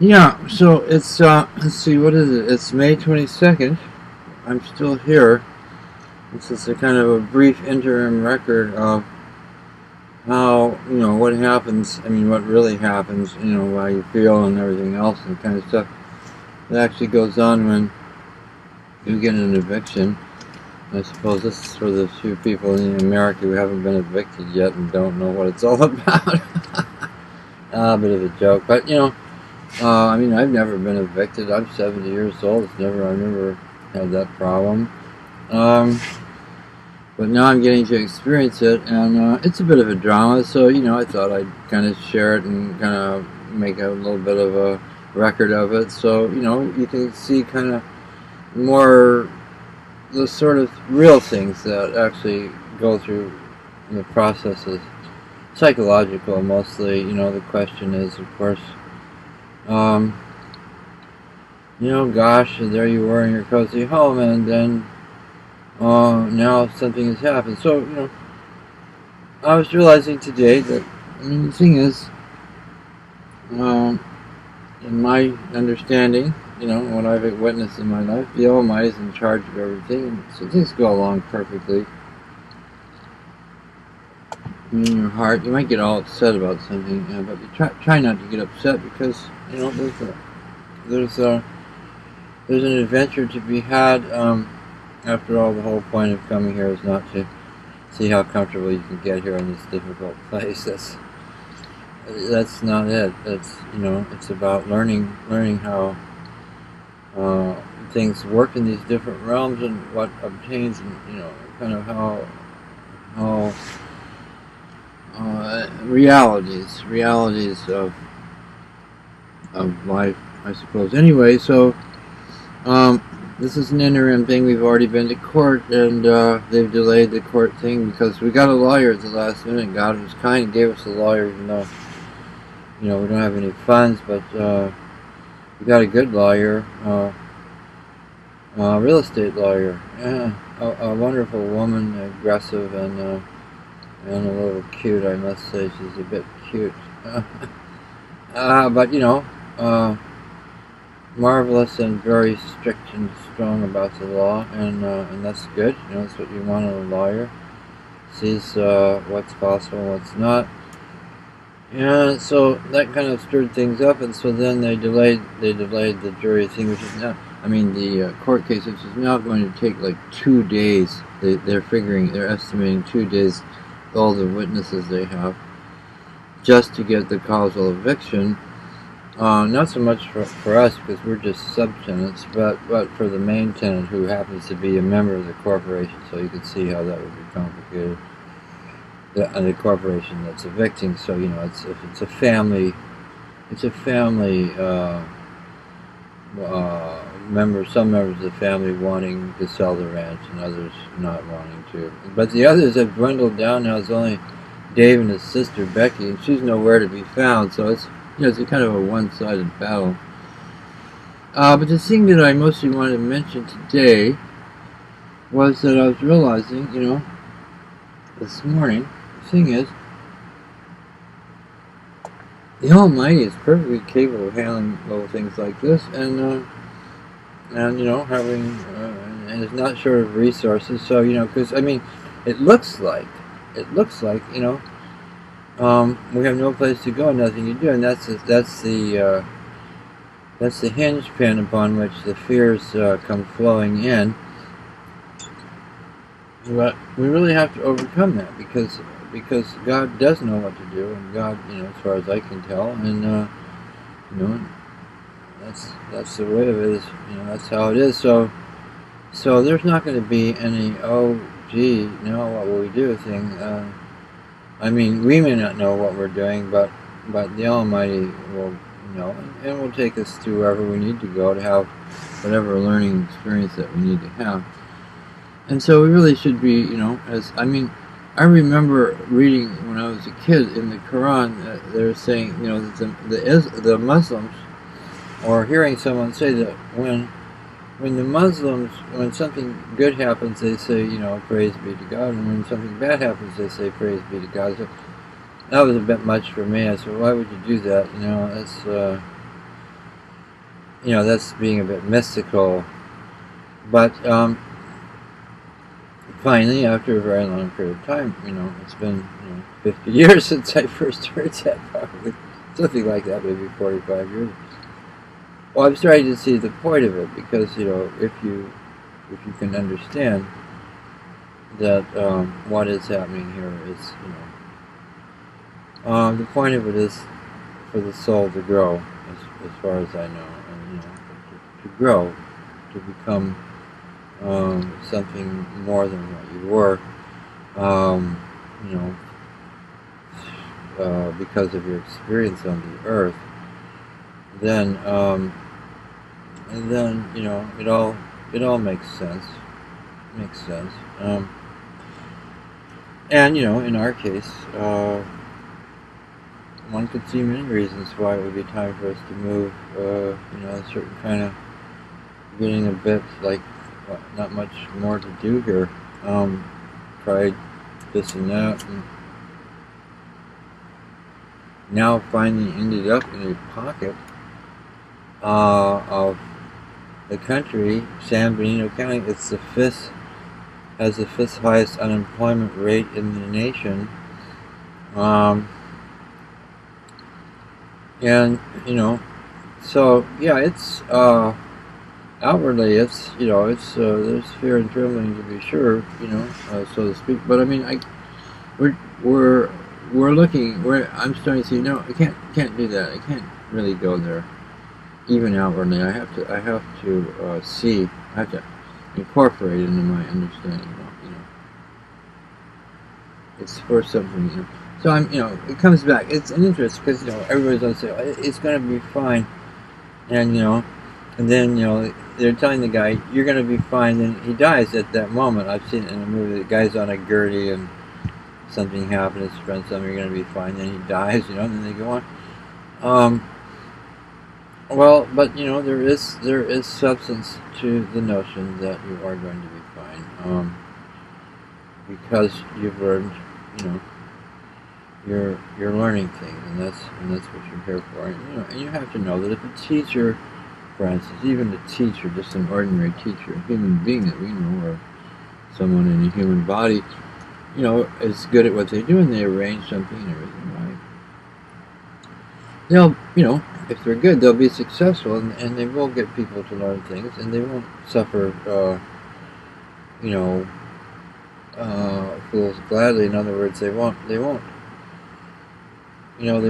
Yeah, so it's, let's see, what is it? It's May 22nd. I'm still here. This is a kind of a brief interim record of how, what happens, what really happens, how you feel and everything else and kind of stuff that actually goes on when you get an eviction. I suppose this is for the few people in America who haven't been evicted yet and don't know what it's all about. A bit of a joke, but I've never been evicted. I'm 70 years old. I've never had that problem. But now I'm getting to experience it, and it's a bit of a drama. So I thought I'd kind of share it and kind of make a little bit of a record of it. So you can see kind of more the sort of real things that actually go through the processes. Psychological mostly. The question is, of course, gosh, there you were in your cozy home, and then now something has happened. So, I was realizing today that, the thing is, in my understanding, what I've witnessed in my life, the Almighty is in charge of everything, and so things go along perfectly. In your heart, you might get all upset about something, but you try not to get upset because, there's an adventure to be had. After all, the whole point of coming here is not to see how comfortable you can get here in this difficult place. That's not it. It's about learning how things work in these different realms and what obtains, and kind of how realities of life, I suppose. Anyway, so this is an interim thing. We've already been to court, and they've delayed the court thing because we got a lawyer at the last minute. God was kind and gave us a lawyer, even though we don't have any funds, but we got a good lawyer, real estate lawyer. Yeah, a wonderful woman, aggressive and a little cute, I must say. She's a bit cute. But marvelous and very strict and strong about the law, and that's good. That's what you want in a lawyer. Sees what's possible and what's not. Yeah, so that kind of stirred things up, and so then they delayed the jury thing, which is now, the court case, which is now going to take like 2 days. They're estimating 2 days, all the witnesses they have, just to get the causal eviction. Not so much for us, because we're just subtenants, but for the main tenant, who happens to be a member of the corporation. So you can see how that would be complicated. The corporation that's evicting. So it's a family member. Some members of the family wanting to sell the ranch, and others not wanting to. But the others have dwindled down now. It's only Dave and his sister Becky, and she's nowhere to be found. So it's a kind of a one-sided battle. But the thing that I mostly wanted to mention today was that I was realizing, this morning, the thing is, the Almighty is perfectly capable of handling little things like this, and having, and is not short of resources. So, because it looks like, we have no place to go, nothing to do, and that's the hinge pin upon which the fears come flowing in. But we really have to overcome that because God does know what to do, and God, as far as I can tell, and that's the way of it. Is that's how it is. So there's not going to be any what will we do thing. We may not know what we're doing, but the Almighty will know, and will take us to wherever we need to go to have whatever learning experience that we need to have. And so we really should be, I remember reading when I was a kid in the Quran, they were saying, that the Muslims, or hearing someone say that when the Muslims, when something good happens, they say, praise be to God, and when something bad happens, they say, praise be to God. So that was a bit much for me. I said, why would you do that? you know, that's being a bit mystical. But finally, after a very long period of time, you know, it's been 50 years since I first heard that, probably something like that, maybe 45 years. Well, I'm starting to see the point of it because if you can understand that what is happening here is the point of it is for the soul to grow, as far as I know, and to grow, to become something more than what you were, um, you know, because of your experience on the earth. Then and then it all makes sense. Makes sense. And in our case, one could see many reasons why it would be time for us to move. A certain kind of getting a bit like not much more to do here. Tried this and that, and now finally ended up in a pocket of the country, San Benito County. It's has the fifth highest unemployment rate in the nation. And so yeah, it's outwardly it's there's fear and trembling, to be sure, so to speak. But I mean, we're we're we're looking. I'm starting to see. No, I can't do that. I can't really go there, even outwardly. I have to see. I have to incorporate it into my understanding. It's for something. So it comes back. It's an interest because everybody's going to say it's going to be fine, and and then they're telling the guy you're going to be fine, and he dies at that moment. I've seen it in a movie. The guy's on a gurney and something happened. His friend told him you're going to be fine. Then he dies. And then they go on. Well, but there is substance to the notion that you are going to be fine, because you've learned. You're learning things, and that's what you're here for. And you have to know that if a teacher, for instance, even a teacher, just an ordinary teacher, a human being that we know, or someone in a human body, is good at what they do, and they arrange something and everything right, they'll, if they're good, they'll be successful, and they will get people to learn things, and they won't suffer, fools gladly. In other words, they won't they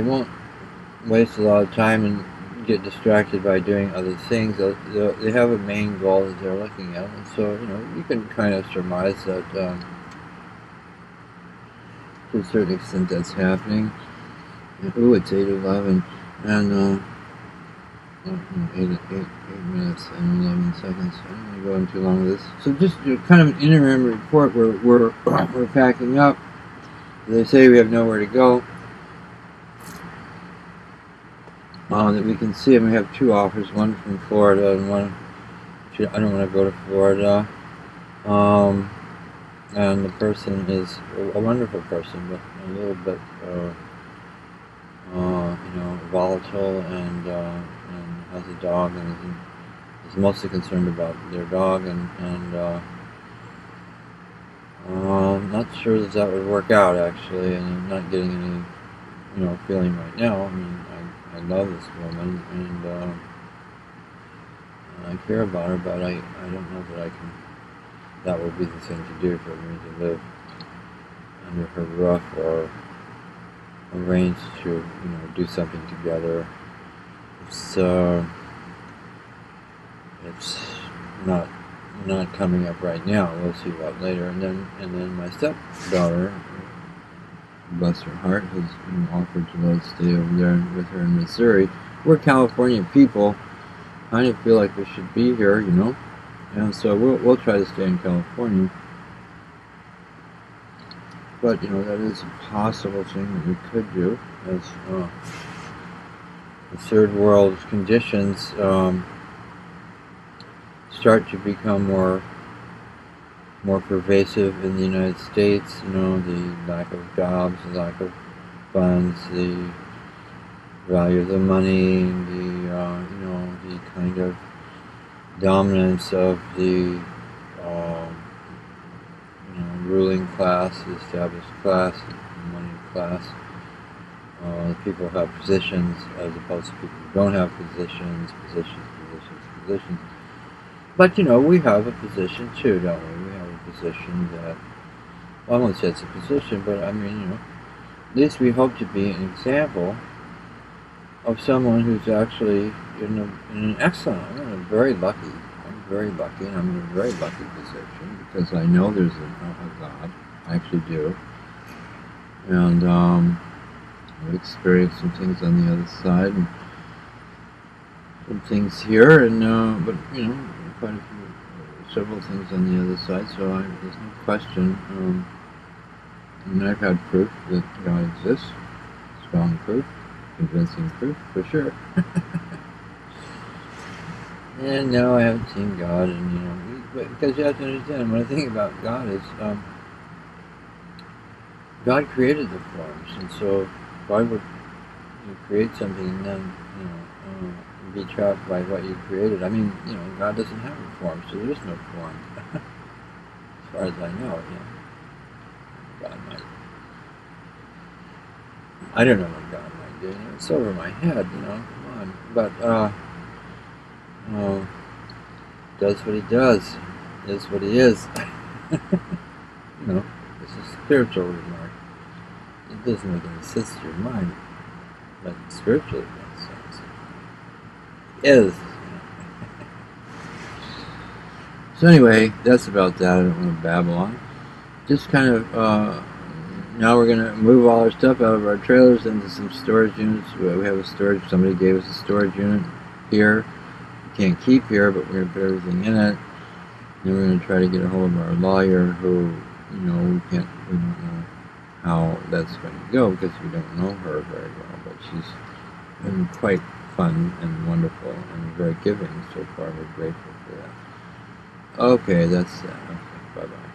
won't waste a lot of time and get distracted by doing other things. They have a main goal that they're looking at, and so you can kind of surmise that to a certain extent that's happening. Ooh, it's 8:11, and 8 minutes and 11 seconds. I don't want to go in too long with this. So just kind of an interim report where we're packing up. They say we have nowhere to go. That we can see, and we have two offers, one from Florida and one. I don't want to go to Florida. And the person is a wonderful person, but a little bit, volatile, and has a dog, and is mostly concerned about their dog, and not sure that would work out, actually, and I'm not getting any feeling right now. I mean, I love this woman, and I care about her, but I don't know that that would be the thing to do for me, to live under her roof or arrange to do something together. It's not coming up right now. We'll see about later. And then my stepdaughter, bless her heart, has offered to let us stay over there with her in Missouri. We're California people. Kind of feel like we should be here, and so we'll try to stay in California. But that is a possible thing that we could do, as the third world conditions start to become more pervasive in the United States. The lack of jobs, the lack of funds, the value of the money, the kind of dominance of the ruling class, the established class, the money class. People who have positions as opposed to people who don't have positions. But, we have a position too, don't we? We have a position that, well, I won't say it's a position, but I mean, at least we hope to be an example of someone who's actually in an excellent, I'm very lucky, and I'm in a very lucky position because I know there's a God. I actually do. And I've experienced some things on the other side, and some things here, and but quite a few, several things on the other side. So there's no question. And I've had proof that God exists, strong proof, convincing proof for sure. And no, I haven't seen God, and because you have to understand, when I think about God is, God created the forms, and so why would you create something and then be trapped by what you created? I mean, God doesn't have a form, so there is no form, as far as I know. God might. I don't know what God might do. It's over my head. Come on, but does what He does, is what He is. It's a spiritual remark. It doesn't make any sense to your mind, but spiritually it makes sense. It is. So anyway, that's about that. I don't want to babble on. Just kind of, now we're going to move all our stuff out of our trailers into some storage units. We have a storage, somebody gave us a storage unit here. We can't keep here, but we're going to put everything in it. And we're going to try to get a hold of our lawyer who, we don't know how that's going to go because we don't know her very well, but she's been quite fun and wonderful and very giving so far. We're grateful for that. Okay, that's that. Okay, bye-bye.